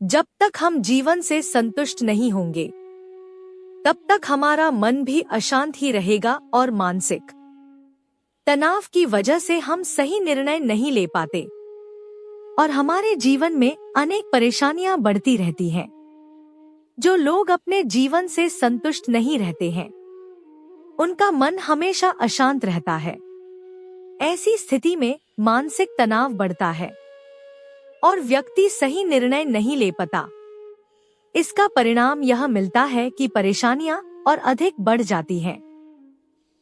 जब तक हम जीवन से संतुष्ट नहीं होंगे तब तक हमारा मन भी अशांत ही रहेगा और मानसिक तनाव की वजह से हम सही निर्णय नहीं ले पाते और हमारे जीवन में अनेक परेशानियां बढ़ती रहती हैं। जो लोग अपने जीवन से संतुष्ट नहीं रहते हैं उनका मन हमेशा अशांत रहता है। ऐसी स्थिति में मानसिक तनाव बढ़ता है और व्यक्ति सही निर्णय नहीं ले पाता। इसका परिणाम यह मिलता है कि परेशानियां और अधिक बढ़ जाती हैं।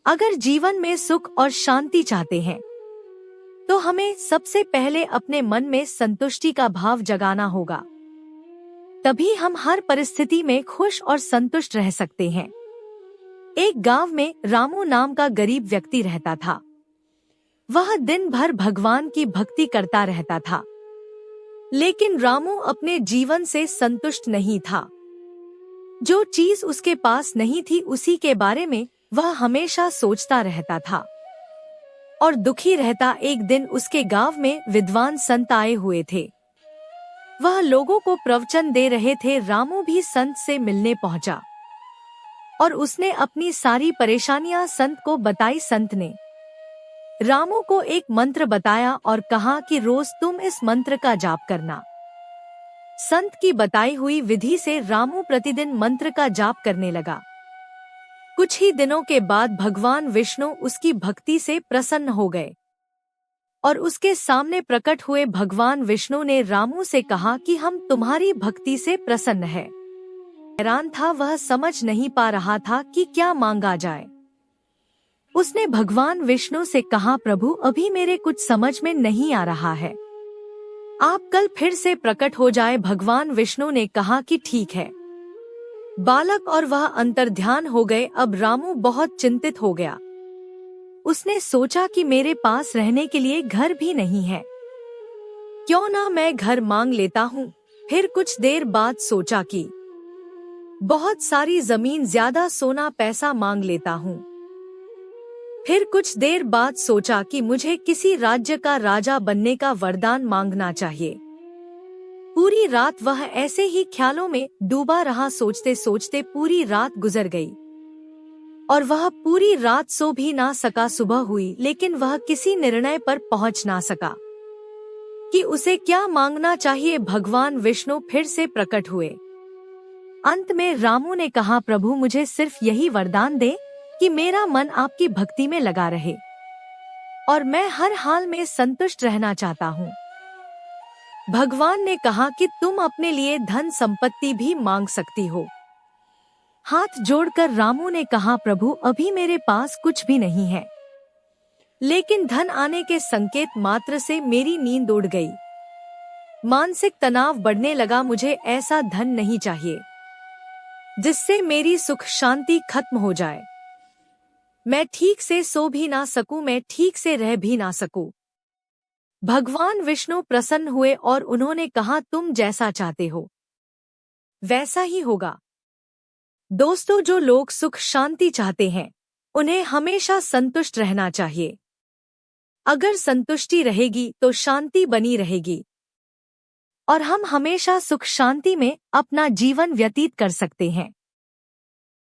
अगर जीवन में सुख और शांति चाहते हैं तो हमें सबसे पहले अपने मन में संतुष्टि का भाव जगाना होगा। तभी हम हर परिस्थिति में खुश और संतुष्ट रह सकते हैं। एक गांव में रामू नाम का गरीब व्यक्ति रहता था। वह दिन भर भगवान की भक्ति करता रहता था, लेकिन रामू अपने जीवन से संतुष्ट नहीं था। जो चीज उसके पास नहीं थी उसी के बारे में वह हमेशा सोचता रहता था और दुखी रहता। एक दिन उसके गांव में विद्वान संत आए हुए थे। वह लोगों को प्रवचन दे रहे थे। रामू भी संत से मिलने पहुंचा और उसने अपनी सारी परेशानियां संत को बताई। संत ने रामू को एक मंत्र बताया और कहा कि रोज तुम इस मंत्र का जाप करना। संत की बताई हुई विधि से रामू प्रतिदिन मंत्र का जाप करने लगा। कुछ ही दिनों के बाद भगवान विष्णु उसकी भक्ति से प्रसन्न हो गए और उसके सामने प्रकट हुए भगवान विष्णु ने रामू से कहा कि हम तुम्हारी भक्ति से प्रसन्न हैं। हैरान था, वह समझ नहीं पा रहा था कि क्या मांगा जाए। उसने भगवान विष्णु से कहा, प्रभु अभी मेरे कुछ समझ में नहीं आ रहा है, आप कल फिर से प्रकट हो जाए। भगवान विष्णु ने कहा कि ठीक है। बालक और वह अंतर्ध्यान हो गए। अब रामू बहुत चिंतित हो गया। उसने सोचा कि मेरे पास रहने के लिए घर भी नहीं है, क्यों ना मैं घर मांग लेता हूँ। फिर कुछ देर बाद सोचा कि बहुत सारी जमीन, ज्यादा सोना पैसा मांग लेता हूँ। फिर कुछ देर बाद सोचा कि मुझे किसी राज्य का राजा बनने का वरदान मांगना चाहिए। पूरी रात वह ऐसे ही ख्यालों में डूबा रहा। सोचते सोचते पूरी रात गुजर गई और वह पूरी रात सो भी ना सका। सुबह हुई लेकिन वह किसी निर्णय पर पहुंच ना सका कि उसे क्या मांगना चाहिए। भगवान विष्णु फिर से प्रकट हुए। अंत में रामू ने कहा, प्रभु मुझे सिर्फ यही वरदान दे कि मेरा मन आपकी भक्ति में लगा रहे और मैं हर हाल में संतुष्ट रहना चाहता हूँ। भगवान ने कहा कि तुम अपने लिए धन संपत्ति भी मांग सकती हो। हाथ जोड़कर रामू ने कहा, प्रभु अभी मेरे पास कुछ भी नहीं है, लेकिन धन आने के संकेत मात्र से मेरी नींद उड़ गई। मानसिक तनाव बढ़ने लगा। मुझे ऐसा धन नहीं चाहिए जिससे मेरी सुख शांति खत्म हो जाए। मैं ठीक से सो भी ना सकूं, मैं ठीक से रह भी ना सकूं। भगवान विष्णु प्रसन्न हुए और उन्होंने कहा, तुम जैसा चाहते हो वैसा ही होगा। दोस्तों, जो लोग सुख शांति चाहते हैं उन्हें हमेशा संतुष्ट रहना चाहिए। अगर संतुष्टि रहेगी तो शांति बनी रहेगी और हम हमेशा सुख शांति में अपना जीवन व्यतीत कर सकते हैं।